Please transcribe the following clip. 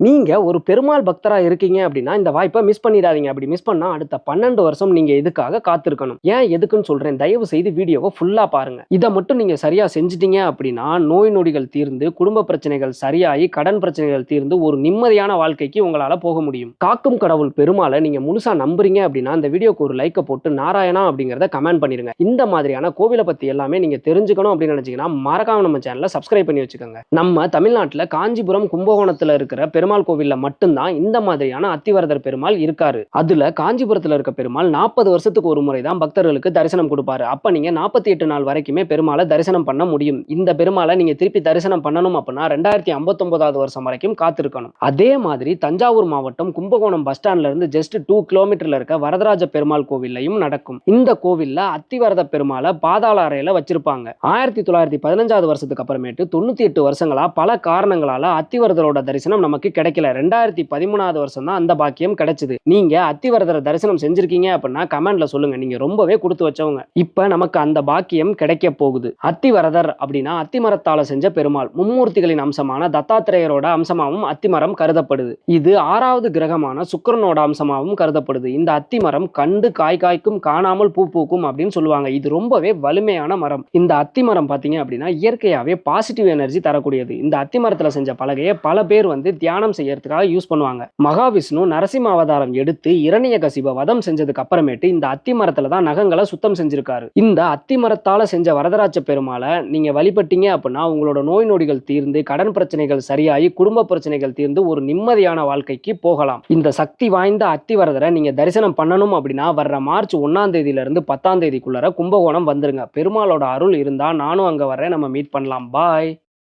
நீங்க ஒரு பெருமாள் பக்தரா இருக்கீங்க அப்படின்னா இந்த வாய்ப்பை மிஸ் பண்ணிடாதீங்க. அப்படி மிஸ் பண்ணா அடுத்த 12 வருஷம் நீங்க இதுக்காக காத்திருக்கணும். ஏன் எதுக்குன்னு சொல்றேன். தயவு செய்து வீடியோவை ஃபுல்லா பாருங்க. இதை மட்டும் நீங்க சரியா செஞ்சிட்டீங்க அப்படின்னா நோய் நொடிகள் தீர்ந்து, குடும்ப பிரச்சனைகள் சரியாகி, கடன் பிரச்சனைகள் தீர்ந்து ஒரு நிம்மதியான வாழ்க்கைக்கு உங்களால போக முடியும். காக்கும் கடவுள் பெருமாளை நீங்க முழுசா நம்புறீங்க அப்படின்னா இந்த வீடியோக்கு ஒரு லைக்கை போட்டு நாராயணா அப்படிங்கறத கமெண்ட் பண்ணிருங்க. இந்த மாதிரியான கோவிலை பத்தி எல்லாமே நீங்க தெரிஞ்சுக்கணும் அப்படின்னு நினைச்சீங்கன்னா மறக்காம நம்ம சேனலை சப்ஸ்கிரைப் பண்ணி வச்சுக்கோங்க. நம்ம தமிழ்நாட்டுல காஞ்சிபுரம், கும்பகோணத்துல இருக்கிற பெருமாள் கோவில்ல மட்டும்தான் இந்த மாதிரியான அத்திவரதர் பெருமாள் இருக்காரு. அதுல காஞ்சிபுரத்துல இருக்க பெருமாள் 40 வருஷத்துக்கு ஒரு முறை தான் பக்தர்களுக்கு தரிசனம் கொடுப்பாரு. அப்ப நீங்க 48 நாள் வரைக்குமே பெருமாளை தரிசனம் பண்ண முடியும். இந்த பெருமாளை நீங்க திருப்பி தரிசனம் பண்ணணும் அப்படின்னா 2059வது வருஷம் வரைக்கும் காத்திருக்கணும். அதே மாதிரி தஞ்சாவூர் மாவட்டம் கும்பகோணம் பஸ் ஸ்டாண்ட்ல இருந்து ஜஸ்ட் 2 கிலோமீட்டர்ல இருக்க வரதராஜ பெருமாள் கோவில்லையும் நடக்கும். இந்த கோவில்ல அத்திவரத பெருமாளை பாதாள அறையில வச்சிருப்பாங்க. 1915வது வருஷத்துக்கு அப்புறமேட்டு 98 வருஷங்களா பல காரணங்களால அத்திவரதரோட தரிசனம் நமக்கு கிடைக்கல. 2013வது வருஷம் தான் அந்த பாக்கியம் கிடைச்சது. நீங்க அத்திவரதரை தரிசனம் செஞ்சிருக்கீங்க அப்படின்னா கமெண்ட்ல சொல்லுங்க. நீங்க ரொம்பவே கொடுத்து வச்சவங்க. இப்ப நமக்கு அந்த பாக்கியம் கிடைக்க போகுது. அத்திவரதர் அப்படின்னா அத்திமரத்தால செஞ்ச பெருமாள். மும்மூர்த்திகளின் அம்சமான தத்தாத்திரேயரோட அம்சமாகவும் அத்திமரம் கருதப்படுது. இது 6வது கிரகமான சுக்கிரனோட அம்சமாகவும் கருதப்படுது. இந்த அத்திமரம் கண்டு காய் காய்க்கும், காணாமல் பூ பூக்கும் அப்படின்னு சொல்லுவாங்க. இது ரொம்பவே வலிமையான மரம். இந்த அத்திமரம் பாத்தீங்க அப்படின்னா இயற்கையாவே பாசிட்டிவ் எனர்ஜி தரக்கூடியது. இந்த அத்திமரத்துல செஞ்ச பலகையை பல பேர் தியானம் செய்யறதுக்காக யூஸ் பண்ணுவாங்க. மகாவிஷ்ணு நரசிம்ம அவதாரம் எடுத்து இரணியகசிப வதம் செஞ்சதுக்கு அப்புறமேட்டு இந்த அத்திமரத்துல தான் நகங்களை சுத்தம் செஞ்சிருக்காரு. இந்த அத்திமரத்தால செஞ்ச வரதராஜ பெருமாளை நீங்க வழிபட்டீங்க அப்படின்னா உங்களோட நோய் நொடிகள் தீர்ந்து, கடன் பிரச்சனைகள் சரியாகி, குடும்ப பிரச்சனைகள் தீர்ந்து ஒரு நிம்மதியான வாழ்க்கைக்கு போகலாம். இந்த சக்தி வாய்ந்த அத்திவரதரை நீங்க தரிசனம் பண்ணணும் அப்படின்னா வர்ற மார்ச் 1ஆம் தேதியில இருந்து 10ஆம் தேதிக்குள்ள கும்பகோணம் வந்துருங்க. பெருமாளோட அருள் இருந்தா நானும் அங்க வர்றேன். நம்ம மீட் பண்ணலாம். பாய்.